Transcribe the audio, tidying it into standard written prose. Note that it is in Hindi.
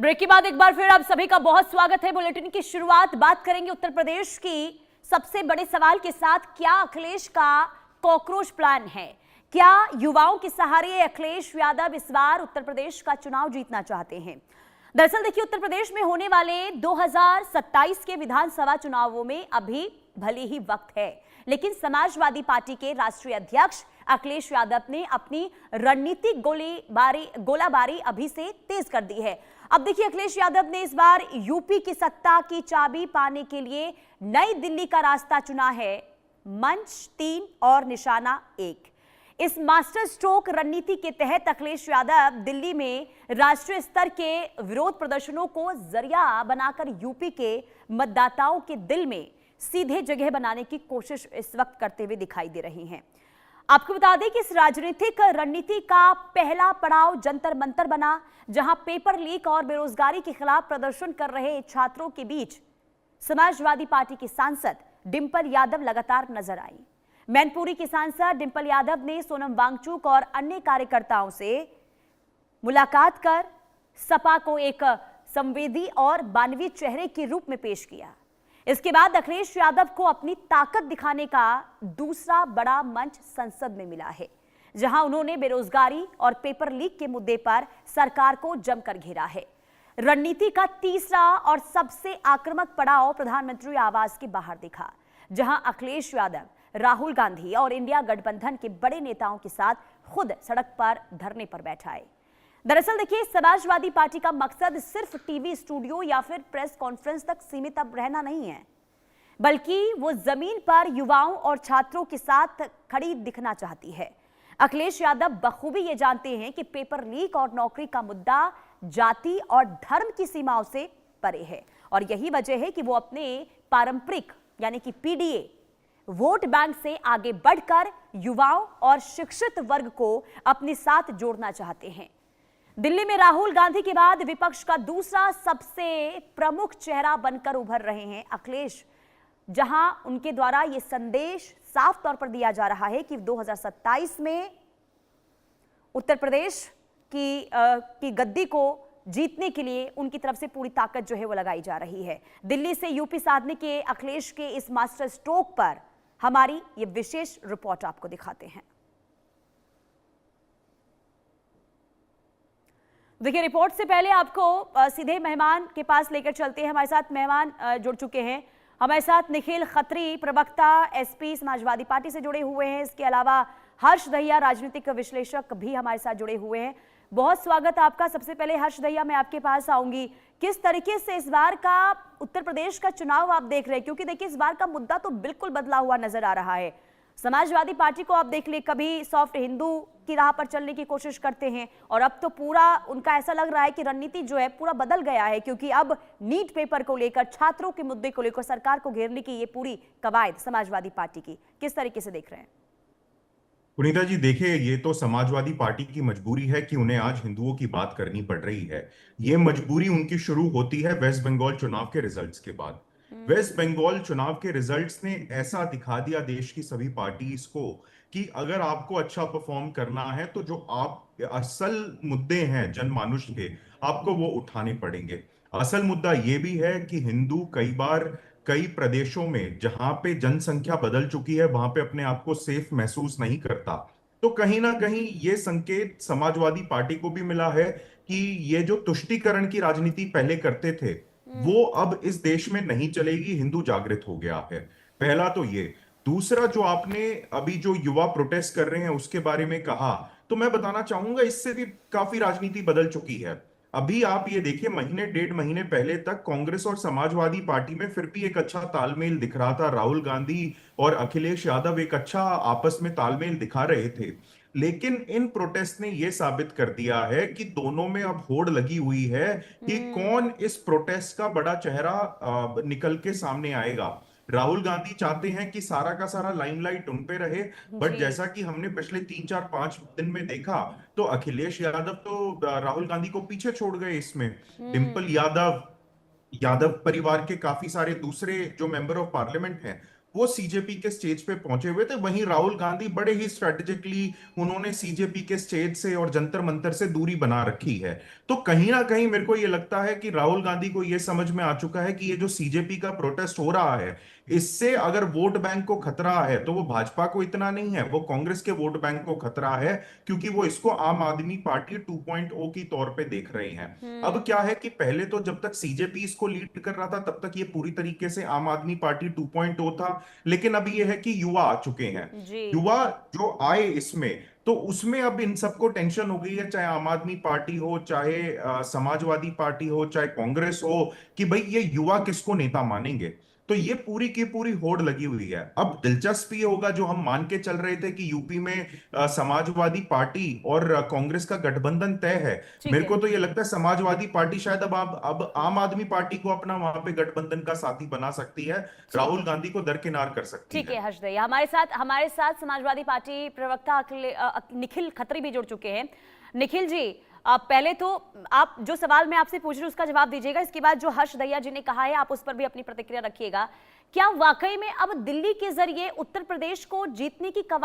ब्रेक के बाद एक बार फिर आप सभी का बहुत स्वागत है। बुलेटिन की शुरुआत बात करेंगे उत्तर प्रदेश की सबसे बड़े सवाल के साथ। क्या अखिलेश का कॉकरोच प्लान है? क्या युवाओं के सहारे अखिलेश यादव इस बार उत्तर प्रदेश का चुनाव जीतना चाहते हैं? दरअसल देखिए, उत्तर प्रदेश में होने वाले 2027 के विधानसभा चुनावों में अभी भले ही वक्त है, लेकिन समाजवादी पार्टी के राष्ट्रीय अध्यक्ष अखिलेश यादव ने अपनी रणनीतिक गोलाबारी अभी से तेज कर दी है। अब देखिए, अखिलेश यादव ने इस बार यूपी की सत्ता की चाबी पाने के लिए नई दिल्ली का रास्ता चुना है। मंच 3 और निशाना 1। इस मास्टर स्ट्रोक रणनीति के तहत अखिलेश यादव दिल्ली में राष्ट्रीय स्तर के विरोध प्रदर्शनों को जरिया बनाकर यूपी के मतदाताओं के दिल में सीधे जगह बनाने की कोशिश इस वक्त करते हुए दिखाई दे रही हैं। आपको बता दें कि इस राजनीतिक रणनीति का पहला पड़ाव जंतर मंतर बना, जहां पेपर लीक और बेरोजगारी के खिलाफ प्रदर्शन कर रहे छात्रों के बीच समाजवादी पार्टी की सांसद डिंपल यादव लगातार नजर आई। मैनपुरी की सांसद डिंपल यादव ने सोनम वांगचुक और अन्य कार्यकर्ताओं से मुलाकात कर सपा को एक संवेदी और मानवीय चेहरे के रूप में पेश किया। इसके बाद अखिलेश यादव को अपनी ताकत दिखाने का दूसरा बड़ा मंच संसद में मिला है, जहां उन्होंने बेरोजगारी और पेपर लीक के मुद्दे पर सरकार को जमकर घेरा है। रणनीति का तीसरा और सबसे आक्रामक पड़ाव प्रधानमंत्री आवास के बाहर दिखा, जहां अखिलेश यादव राहुल गांधी और इंडिया गठबंधन के बड़े नेताओं के साथ खुद सड़क पर धरने पर बैठाए। दरअसल देखिए, समाजवादी पार्टी का मकसद सिर्फ टीवी स्टूडियो या फिर प्रेस कॉन्फ्रेंस तक सीमित अब रहना नहीं है, बल्कि वो जमीन पर युवाओं और छात्रों के साथ खड़ी दिखना चाहती है। अखिलेश यादव बखूबी ये जानते हैं कि पेपर लीक और नौकरी का मुद्दा जाति और धर्म की सीमाओं से परे है, और यही वजह है कि वो अपने पारंपरिक यानी कि पीडीए वोट बैंक से आगे बढ़कर युवाओं और शिक्षित वर्ग को अपने साथ जोड़ना चाहते हैं। दिल्ली में राहुल गांधी के बाद विपक्ष का दूसरा सबसे प्रमुख चेहरा बनकर उभर रहे हैं अखिलेश, जहां उनके द्वारा यह संदेश साफ तौर पर दिया जा रहा है कि 2027 में उत्तर प्रदेश की गद्दी को जीतने के लिए उनकी तरफ से पूरी ताकत जो है वो लगाई जा रही है। दिल्ली से यूपी साधने के अखिलेश के इस मास्टर स्ट्रोक पर हमारी ये विशेष रिपोर्ट आपको दिखाते हैं। देखिए, रिपोर्ट से पहले आपको सीधे मेहमान के पास लेकर चलते हैं। हमारे साथ मेहमान जुड़ चुके हैं। हमारे साथ निखिल खत्री, प्रवक्ता एसपी समाजवादी पार्टी से जुड़े हुए हैं। इसके अलावा हर्ष दहिया, राजनीतिक विश्लेषक भी हमारे साथ जुड़े हुए हैं। बहुत स्वागत आपका। सबसे पहले हर्ष दहिया, मैं आपके पास आऊंगी। किस तरीके से इस बार का उत्तर प्रदेश का चुनाव आप देख रहे हैं? क्योंकि देखिए, इस बार का मुद्दा तो बिल्कुल बदला हुआ नजर आ रहा है। समाजवादी पार्टी को आप देख लिए, कभी सॉफ्ट हिंदू की राह पर चलने की कोशिश करते हैं, और अब तो पूरा उनका ऐसा लग रहा है कि रणनीति जो है पूरा बदल गया है, क्योंकि अब नीट पेपर को लेकर, छात्रों के मुद्दे को लेकर सरकार को घेरने की ये पूरी कवायद समाजवादी पार्टी की किस तरीके से देख रहे हैं? पुनीता जी, देखिए, ये तो समाजवादी पार्टी की मजबूरी है कि उन्हें आज हिंदुओं की बात करनी पड़ रही है। ये मजबूरी उनकी शुरू होती है वेस्ट बंगाल चुनाव के रिजल्ट्स के बाद। वेस्ट बंगाल चुनाव के रिजल्ट्स ने ऐसा दिखा दिया देश की सभी पार्टीज को कि अगर आपको अच्छा परफॉर्म करना है तो जो आप असल मुद्दे हैं जनमानुष के, आपको वो उठाने पड़ेंगे। असल मुद्दा ये भी है कि हिंदू कई बार कई प्रदेशों में जहां पे जनसंख्या बदल चुकी है वहां पे अपने आप को सेफ महसूस नहीं करता। तो कहीं ना कहीं ये संकेत समाजवादी पार्टी को भी मिला है कि ये जो तुष्टीकरण की राजनीति पहले करते थे वो अब इस देश में नहीं चलेगी। हिंदू जागृत हो गया है। पहला तो ये। दूसरा, जो आपने अभी जो युवा प्रोटेस्ट कर रहे हैं उसके बारे में कहा, तो मैं बताना चाहूंगा इससे भी काफी राजनीति बदल चुकी है। अभी आप ये देखिए, महीने 1.5 महीने पहले तक कांग्रेस और समाजवादी पार्टी में फिर भी एक अच्छा तालमेल दिख रहा था। राहुल गांधी और अखिलेश यादव एक अच्छा आपस में तालमेल दिखा रहे थे। लेकिन इन प्रोटेस्ट ने यह साबित कर दिया है कि दोनों में अब होड़ लगी हुई है कि कौन इस प्रोटेस्ट का बड़ा चेहरा निकल के सामने आएगा। राहुल गांधी चाहते हैं कि सारा का सारा लाइमलाइट उन पे रहे, बट जैसा कि हमने पिछले 3-4-5 दिन में देखा तो अखिलेश यादव तो राहुल गांधी को पीछे छोड़ गए इसमें। डिंपल यादव, यादव परिवार के काफी सारे दूसरे जो मेंबर ऑफ पार्लियामेंट हैं, वो सीजेपी के स्टेज पे पहुंचे हुए थे। वहीं राहुल गांधी बड़े ही स्ट्रेटेजिकली उन्होंने सीजेपी के स्टेज से और जंतर मंतर से दूरी बना रखी है। तो कहीं ना कहीं मेरे को ये लगता है कि राहुल गांधी को ये समझ में आ चुका है कि ये जो सीजेपी का प्रोटेस्ट हो रहा है, इससे अगर वोट बैंक को खतरा है तो वो भाजपा को इतना नहीं है, वो कांग्रेस के वोट बैंक को खतरा है, क्योंकि वो इसको आम आदमी पार्टी 2.0 की तौर पे देख रहे हैं। अब क्या है कि पहले तो जब तक सीजेपी इसको लीड कर रहा था तब तक ये पूरी तरीके से आम आदमी पार्टी 2.0 था, लेकिन अब ये है कि युवा आ चुके हैं। जी। युवा जो आए इसमें, तो उसमें अब इन सबको टेंशन हो गई है, चाहे आम आदमी पार्टी हो, चाहे समाजवादी पार्टी हो, चाहे कांग्रेस हो, कि भाई ये युवा किसको नेता मानेंगे। तो ये पूरी की पूरी होड़ लगी हुई है। अब दिलचस्प ये होगा, जो हम मान के चल रहे थे कि यूपी में समाजवादी पार्टी और कांग्रेस का गठबंधन तय है, ठीक मेरे है। को तो ये लगता है समाजवादी पार्टी शायद अब आम आदमी पार्टी को अपना वहां पे गठबंधन का साथी बना सकती है, ठीक राहुल है। गांधी को दरकिनार कर सकती ठीक है। है हर्ष दहिया, हमारे साथ समाजवादी पार्टी प्रवक्ता निखिल खत्री भी जुड़ चुके हैं। निखिल जी, पहले तो आप जो सवाल मैं आपसे पूछ रही हूँ उसका जवाब दीजिएगा, इसके बाद जो हर्ष दहिया जी ने कहा है आप उस पर भी अपनी प्रतिक्रिया रखिएगा। क्या वाकई में अब दिल्ली के जरिए उत्तर प्रदेश को जीतने की कवायद